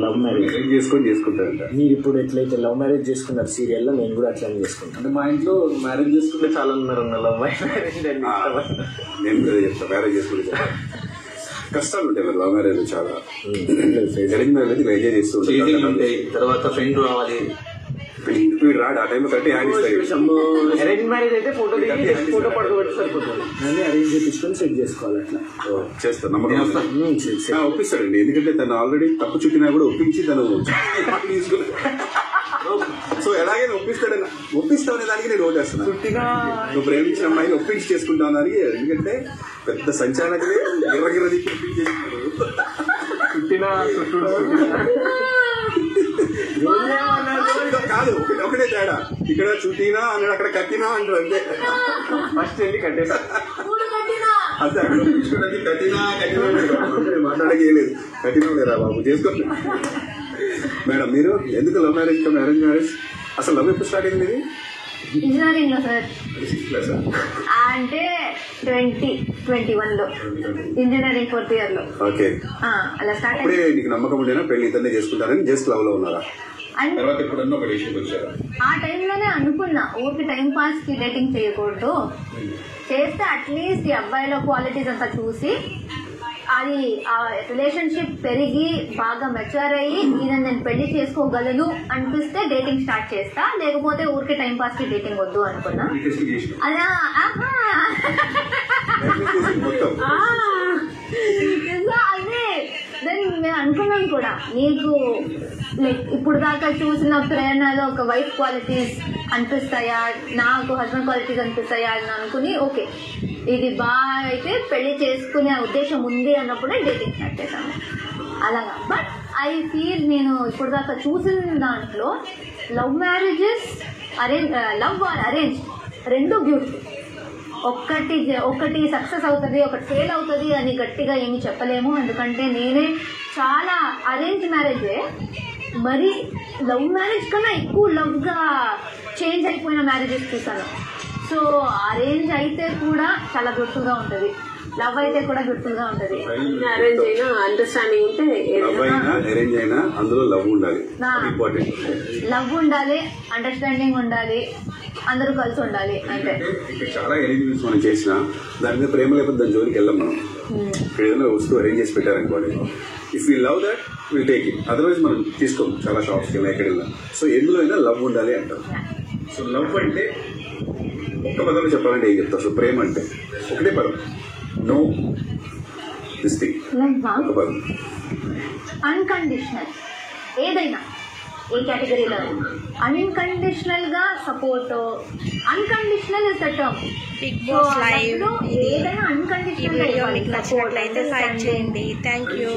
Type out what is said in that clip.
Love marriage చేసుకుంటారంట. మీరు ఇప్పుడు ఎట్లయితే లవ్ మ్యారేజ్ చేసుకున్నారు సీరియల్లో, నేను కూడా అట్లానే చేసుకుంటాను. అంటే మా ఇంట్లో మ్యారేజ్ చేసుకుంటే చాలా ఉన్నారు లవ్ మ్యారేజ్. నేను కూడా చెప్తాను, మ్యారేజ్ చేసుకుంటే కష్టాలు ఉంటాయి మరి లవ్ మ్యారేజ్ చాలా. అరేంజ్ మ్యారేజ్ ఎంజాయ్ చేస్తూ ఉంటాయి. తర్వాత ఫ్రెండ్ రావాలి, వీడు రాడు ఆ టైంలో కట్టి హ్యాండ్ ఇస్తాయి. అరేంజ్ మ్యారేజ్ అయితే ఫోటో పడుకోబెట్టి సరిపోతుంది, కానీ అరేంజ్ చేయించుకొని సెట్ చేసుకోవాలి. అట్లా చేస్తాను, నమ్మకం ఒప్పిస్తాడండి. ఎందుకంటే తను ఆల్రెడీ తప్పు చుట్టినా కూడా ఒప్పించి తను తీసుకుని సో ఎలాగైనా ఒప్పిస్తామనే దానికి నేను ఓటేస్తున్నాను. నువ్వు ప్రేమించిన అమ్మాయిని ఒప్పించి చేసుకుంటాను దానికి. ఎందుకంటే పెద్ద సంచాలకులే ఎర్రగిర్ర ఒప్పించేసుకున్నాడు. కాదు ఒకటే తేడా, ఇక్కడ చుట్టినా అన్నాడు, అక్కడ కట్టినా అంటారు. అంతే, ఫస్ట్ వెళ్ళి కట్టేసా అంతే. అక్కడ కట్టినా మాట్లాడలేదు, కట్టినా లేరా బాబు చేసుకోండి. మేడం మీరు ఎందుకు లవ్ మ్యారేజ్ కన్నా అరేంజ్ మ్యారేజ్? అసలు లవ్ ఎప్పుడు స్టార్ట్ అయింది? ఇంజనీరింగ్ లో సార్, అంటే 2021 లో ఇంజనీరింగ్ 4th year లో. ఓకే, అలా స్టార్ట్ అప్పుడే నీకు నమ్మకం ఉండేనా పెళ్లి ఇతనే చేసుకుంటారని? జస్ట్ లవ్ లో ఉన్నారా? తర్వాత ఎప్పుడన్నా ఒక డెసిషన్ వచ్చారా? ఆ టైంలోనే అనుకున్నా, ఊరికి టైం పాస్ కి డేటింగ్ చేయకూడదు, చేస్తే అట్లీస్ట్ ఈ అబ్బాయిలో క్వాలిటీస్ అంతా చూసి అది ఆ రిలేషన్షిప్ పెరిగి బాగా మెచ్యూర్ అయ్యి ఈయన నేను పెళ్లి చేసుకోగలను అనిపిస్తే డేటింగ్ స్టార్ట్ చేస్తా, లేకపోతే ఊరికి టైం పాస్ కి డేటింగ్ వద్దు అనుకున్నా. అలా అదే దెన్ నేను అనుకున్నాను కూడా, నీకు లైక్ ఇప్పుడు దాకా చూసిన ప్రేరణలో ఒక వైఫ్ క్వాలిటీస్ అనిపిస్తాయా, నాకు హస్బెండ్ క్వాలిటీస్ అనిపిస్తాయా అని అనుకుని ఓకే ఇది బాగా అయితే పెళ్లి చేసుకునే ఉద్దేశం ఉంది అన్నప్పుడే డేటింగ్ స్టార్ట్ చేశాను. అలాగా. బట్ ఐ ఫీల్ నేను ఇప్పుడు దాకా చూసిన దాంట్లో love marriages love or arrange రెండు బ్యూటిఫుల్. ఒకటి సక్సెస్ అవుతుంది, ఒకటి ఫెయిల్ అవుతుంది అని గట్టిగా ఏమి చెప్పలేము. ఎందుకంటే నేనే చాలా అరేంజ్ మ్యారేజే మరి లవ్ మ్యారేజ్ కన్నా ఎక్కువ లవ్గా చేంజ్ అయిపోయిన మ్యారేజెస్ చూసాను. సో అరేంజ్ అయితే కూడా చాలా బ్యూటిఫుల్ గా ఉంటుంది, లవ్ అయితే కూడా బ్యూటిఫుల్ గా ఉంటుంది. అరేంజ్ అయినా అండర్స్టాండింగ్ ఉంటే అరేంజ్ అయినా అందులో లవ్ ఉండాలి, లవ్ ఉండాలి, అండర్స్టాండింగ్ ఉండాలి, అందరూ కలిసి ఉండాలి. అంటే చాలా అరేంజ్మెంట్స్ మనం చేసిన దాని మీద ప్రేమ లేకపోతే దాని జోలికి వెళ్ళాం మనం. ఇక్కడ ఏదైనా వస్తువు అరేంజ్ చేసి పెట్టారనుకోండి, if you love that will take it, otherwise మనం తీసుకోం. చాలా షాప్స్కి వెళ్ళినా ఎక్కడ వెళ్ళినా. సో ఎందులో అయినా లవ్ ఉండాలి అంటారు. సో లవ్ అంటే ఒక్క పదంలో చెప్పాలంటే ఏం చెప్తారు? సో ప్రేమ అంటే ఒకటే పదం, నో దిస్ థింగ్. ఒక పదం అన్కండిషనల్, ఏదైనా ఏ కేటగిరీలో అన్కండిషనల్ గా support. Unconditional is the term. ఏదైనా అన్కండిషనల్ గా నచ్చినట్లయితే లైక్ చేయండి. Thank you.